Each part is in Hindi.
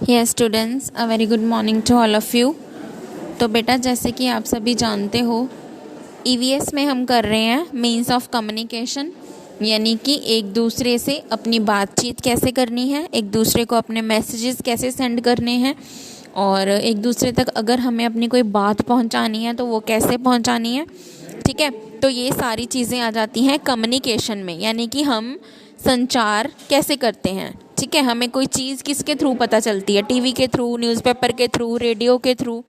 Yes students, a very good morning to all of you. तो बेटा, जैसे कि आप सभी जानते हो, ईवीएस में हम कर रहे हैं मीन्स ऑफ कम्युनिकेशन, यानी कि एक दूसरे से अपनी बातचीत कैसे करनी है, एक दूसरे को अपने मैसेजेस कैसे सेंड करने हैं, और एक दूसरे तक अगर हमें अपनी कोई बात पहुंचानी है तो वो कैसे पहुंचानी है। ठीक है, तो ये सारी चीज़ें आ जाती हैं कम्युनिकेशन में, यानी कि हम संचार कैसे करते हैं। ठीक है, हमें कोई चीज़ किसके थ्रू पता चलती है, टीवी के थ्रू, न्यूज़पेपर के थ्रू, रेडियो के थ्रू।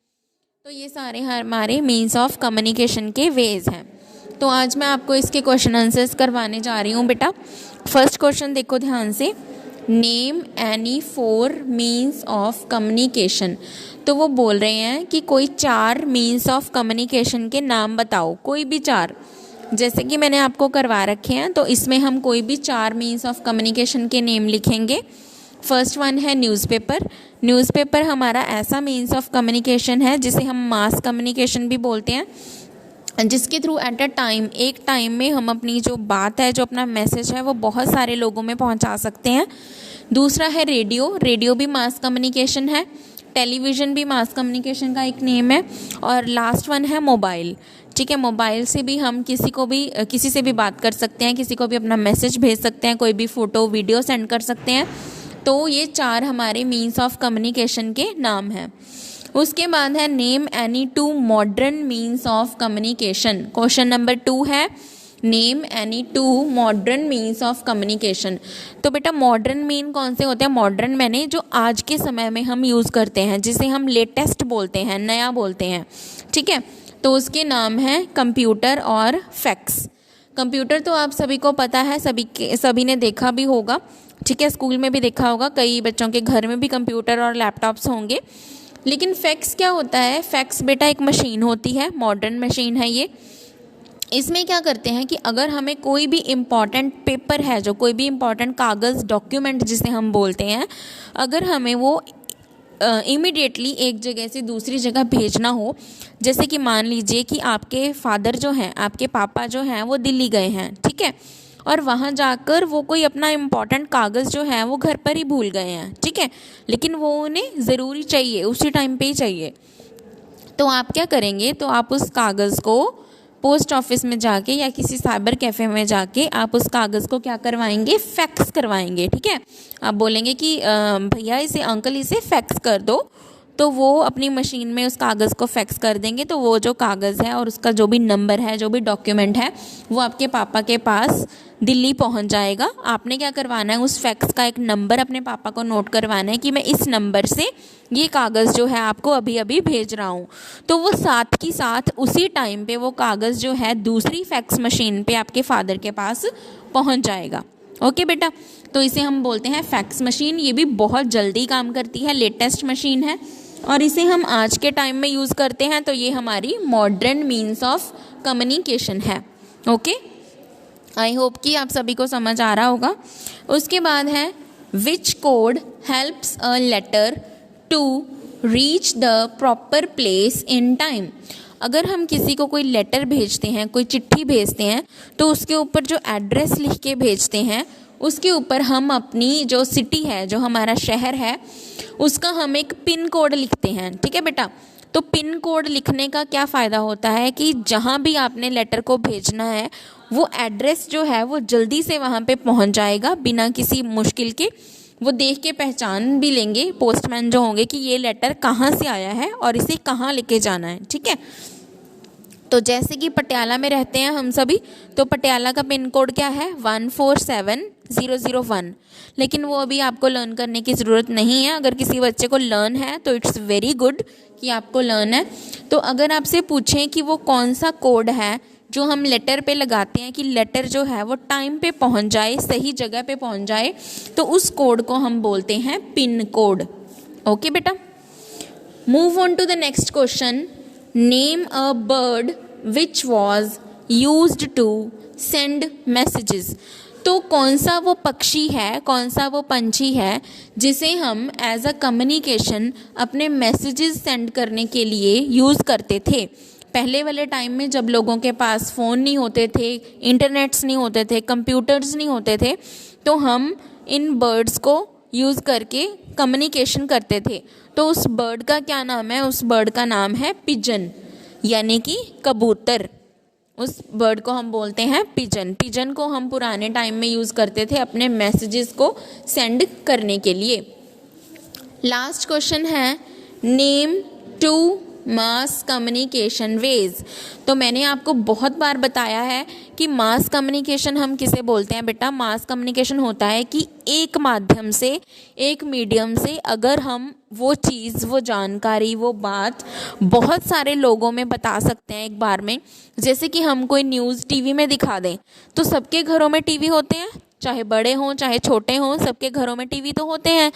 तो ये सारे हमारे मीन्स ऑफ कम्युनिकेशन के वेज हैं। तो आज मैं आपको इसके क्वेश्चन आंसर्स करवाने जा रही हूँ बेटा। फर्स्ट क्वेश्चन देखो ध्यान से, name any 4 means of communication. तो वो बोल रहे हैं कि कोई 4 मीन्स ऑफ कम्युनिकेशन के नाम बताओ, कोई भी 4। जैसे कि मैंने आपको करवा रखे हैं, तो इसमें हम कोई भी 4 मीन्स ऑफ कम्युनिकेशन के नेम लिखेंगे। फर्स्ट वन है न्यूज़पेपर। न्यूज़पेपर हमारा ऐसा मीन्स ऑफ कम्युनिकेशन है जिसे हम मास कम्युनिकेशन भी बोलते हैं, जिसके थ्रू एट अ टाइम, एक टाइम में हम अपनी जो बात है, जो अपना मैसेज है, वो बहुत सारे लोगों में पहुंचा सकते हैं। दूसरा है रेडियो। रेडियो भी मास कम्युनिकेशन है। टेलीविज़न भी मास कम्युनिकेशन का एक नेम है। और लास्ट वन है मोबाइल। ठीक है, मोबाइल से भी हम किसी से भी बात कर सकते हैं, किसी को भी अपना मैसेज भेज सकते हैं, कोई भी फ़ोटो वीडियो सेंड कर सकते हैं। तो ये 4 हमारे मीन्स ऑफ कम्युनिकेशन के नाम हैं। उसके बाद है name any 2 modern means of communication. Question number 2 है name any 2 modern means of communication. तो बेटा, मॉडर्न मीन कौन से होते हैं? मॉडर्न मैंने जो आज के समय में हम यूज़ करते हैं, जिसे हम लेटेस्ट बोलते हैं, नया बोलते हैं। ठीक है, तो उसके नाम हैं कंप्यूटर और फैक्स। कंप्यूटर तो आप सभी को पता है, सभी ने देखा भी होगा। ठीक है, स्कूल में भी देखा होगा, कई बच्चों के घर में भी कंप्यूटर और लैपटॉप्स होंगे। लेकिन फैक्स क्या होता है? फैक्स बेटा एक मशीन होती है, मॉडर्न मशीन है ये। इसमें क्या करते हैं कि अगर हमें कोई भी इम्पॉर्टेंट पेपर है, जो कोई भी इम्पॉर्टेंट कागज़, डॉक्यूमेंट जिसे हम बोलते हैं, अगर हमें वो इमीडिएटली एक जगह से दूसरी जगह भेजना हो, जैसे कि मान लीजिए कि आपके फादर जो हैं, आपके पापा जो हैं, वो दिल्ली गए हैं। ठीक है, और वहाँ जाकर वो कोई अपना इम्पॉर्टेंट कागज़ जो है वो घर पर ही भूल गए हैं। ठीक है, लेकिन वो उन्हें ज़रूरी चाहिए, उसी टाइम पे ही चाहिए। तो आप क्या करेंगे? तो आप उस कागज़ को पोस्ट ऑफिस में जाके या किसी साइबर कैफ़े में जाके आप उस कागज़ को क्या करवाएंगे? फैक्स करवाएंगे। ठीक है, आप बोलेंगे कि भैया अंकल इसे फैक्स कर दो, तो वो अपनी मशीन में उस कागज़ को फैक्स कर देंगे। तो वो जो कागज़ है और उसका जो भी नंबर है, जो भी डॉक्यूमेंट है, वो आपके पापा के पास दिल्ली पहुंच जाएगा। आपने क्या करवाना है? उस फैक्स का एक नंबर अपने पापा को नोट करवाना है कि मैं इस नंबर से ये कागज़ जो है आपको अभी अभी भेज रहा हूँ। तो वो साथ की साथ उसी टाइम पे वो कागज़ जो है दूसरी फैक्स मशीन पे आपके फादर के पास पहुँच जाएगा। ओके बेटा, तो इसे हम बोलते हैं फैक्स मशीन। ये भी बहुत जल्दी काम करती है, लेटेस्ट मशीन है, और इसे हम आज के टाइम में यूज़ करते हैं। तो ये हमारी मॉडर्न मीन्स ऑफ कम्युनिकेशन है। ओके, आई होप कि आप सभी को समझ आ रहा होगा। उसके बाद है which code helps a letter to reach the proper place in time. अगर हम किसी को कोई लेटर भेजते हैं, कोई चिट्ठी भेजते हैं, तो उसके ऊपर जो एड्रेस लिख के भेजते हैं, उसके ऊपर हम अपनी जो सिटी है, जो हमारा शहर है, उसका हम एक पिन कोड लिखते हैं। ठीक है बेटा, तो पिन कोड लिखने का क्या फ़ायदा होता है कि जहाँ भी आपने लेटर को भेजना है, वो एड्रेस जो है वो जल्दी से वहाँ पे पहुँच जाएगा बिना किसी मुश्किल के। वो देख के पहचान भी लेंगे पोस्टमैन जो होंगे कि ये लेटर कहाँ से आया है और इसे कहाँ लेके जाना है। ठीक है, तो जैसे कि पटियाला में रहते हैं हम सभी, तो पटियाला का पिन कोड क्या है? 147001। लेकिन वो अभी आपको लर्न करने की ज़रूरत नहीं है। अगर किसी बच्चे को लर्न है तो इट्स वेरी गुड कि आपको लर्न है। तो अगर आपसे पूछें कि वो कौन सा कोड है जो हम लेटर पे लगाते हैं कि लेटर जो है वो टाइम पे पहुंच जाए, सही जगह पे पहुंच जाए, तो उस कोड को हम बोलते हैं पिन कोड। ओके बेटा, move on to the next question. Name a bird which was used to send messages. तो कौन सा वो पक्षी है, कौन सा वो पंछी है जिसे हम एज अ कम्युनिकेशन अपने मैसेजेस सेंड करने के लिए यूज़ करते थे? पहले वाले टाइम में जब लोगों के पास फ़ोन नहीं होते थे, इंटरनेट्स नहीं होते थे, कंप्यूटर्स नहीं होते थे, तो हम इन बर्ड्स को यूज़ करके कम्युनिकेशन करते थे। तो उस बर्ड का क्या नाम है? उस बर्ड का नाम है पिजन, यानी कि कबूतर। उस बर्ड को हम बोलते हैं पिजन। पिजन को हम पुराने टाइम में यूज़ करते थे अपने मैसेजेस को सेंड करने के लिए। लास्ट क्वेश्चन है नेम 2 मास कम्युनिकेशन वेज। तो मैंने आपको बहुत बार बताया है कि मास कम्युनिकेशन हम किसे बोलते हैं बेटा। मास कम्युनिकेशन होता है कि एक माध्यम से, एक मीडियम से अगर हम वो चीज़, वो जानकारी, वो बात बहुत सारे लोगों में बता सकते हैं एक बार में। जैसे कि हम कोई न्यूज़ टीवी में दिखा दें, तो सबके घरों में टीवी होते हैं, चाहे बड़े हों चाहे छोटे हों, सबके घरों में टीवी तो होते हैं।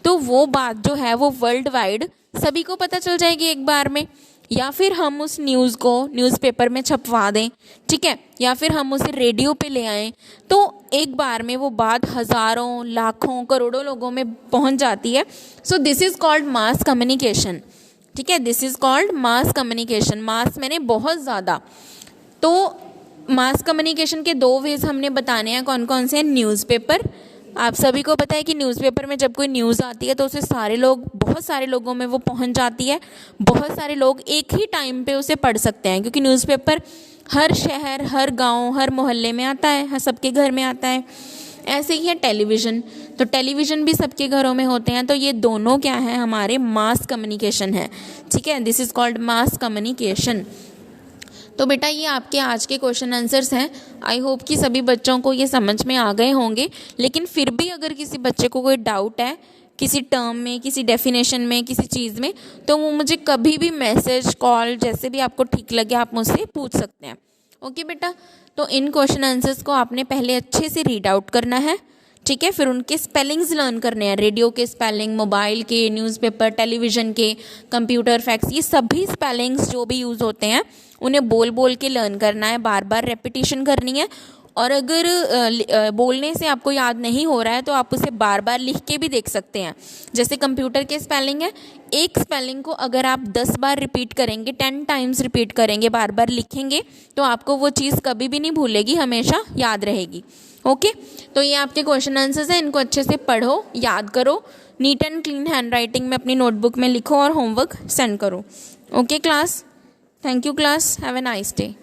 तो वो बात जो है वो वर्ल्ड वाइड सभी को पता चल जाएगी एक बार में। या फिर हम उस न्यूज़ को न्यूज़पेपर में छपवा दें, ठीक है, या फिर हम उसे रेडियो पे ले आएँ, तो एक बार में वो बात हज़ारों, लाखों, करोड़ों लोगों में पहुंच जाती है। So this is called mass communication, ठीक है, this is called mass communication. Mass मैंने बहुत ज़्यादा। तो मास कम्युनिकेशन के 2 वेज हमने बताने हैं। कौन कौन से हैं? न्यूज़पेपर। आप सभी को पता है कि न्यूज़पेपर में जब कोई न्यूज़ आती है तो उसे सारे लोग, बहुत सारे लोगों में वो पहुंच जाती है। बहुत सारे लोग एक ही टाइम पे उसे पढ़ सकते हैं, क्योंकि न्यूज़पेपर हर शहर, हर गांव, हर मोहल्ले में आता है, हर सबके घर में आता है। ऐसे ही है टेलीविज़न। तो टेलीविज़न भी सबके घरों में होते हैं। तो ये दोनों क्या है? हमारे मास कम्युनिकेशन है, ठीक है। This is called mass communication. तो बेटा ये आपके आज के क्वेश्चन आंसर्स हैं। आई होप कि सभी बच्चों को ये समझ में आ गए होंगे। लेकिन फिर भी अगर किसी बच्चे को कोई डाउट है किसी टर्म में, किसी डेफिनेशन में, किसी चीज़ में, तो वो मुझे कभी भी मैसेज, कॉल, जैसे भी आपको ठीक लगे आप मुझसे पूछ सकते हैं। ओके बेटा, तो इन क्वेश्चन आंसर्स को आपने पहले अच्छे से रीड आउट करना है, ठीक है। फिर उनके स्पेलिंग्स लर्न करने हैं, रेडियो के स्पेलिंग, मोबाइल के, न्यूज़पेपर, टेलीविज़न के, कंप्यूटर, फैक्स, ये सभी स्पेलिंग्स जो भी यूज़ होते हैं उन्हें बोल बोल के लर्न करना है, बार बार रेपिटेशन करनी है। और अगर बोलने से आपको याद नहीं हो रहा है तो आप उसे बार बार लिख के भी देख सकते हैं। जैसे कंप्यूटर के स्पेलिंग है, एक स्पेलिंग को अगर आप 10 बार रिपीट करेंगे, 10 टाइम्स रिपीट करेंगे, बार बार लिखेंगे, तो आपको वो चीज़ कभी भी नहीं भूलेगी, हमेशा याद रहेगी। ओके, तो ये आपके क्वेश्चन आंसर्स हैं, इनको अच्छे से पढ़ो, याद करो, neat and clean hand writing में अपनी नोटबुक में लिखो और होमवर्क सेंड करो। Okay class, thank you class, have a nice day.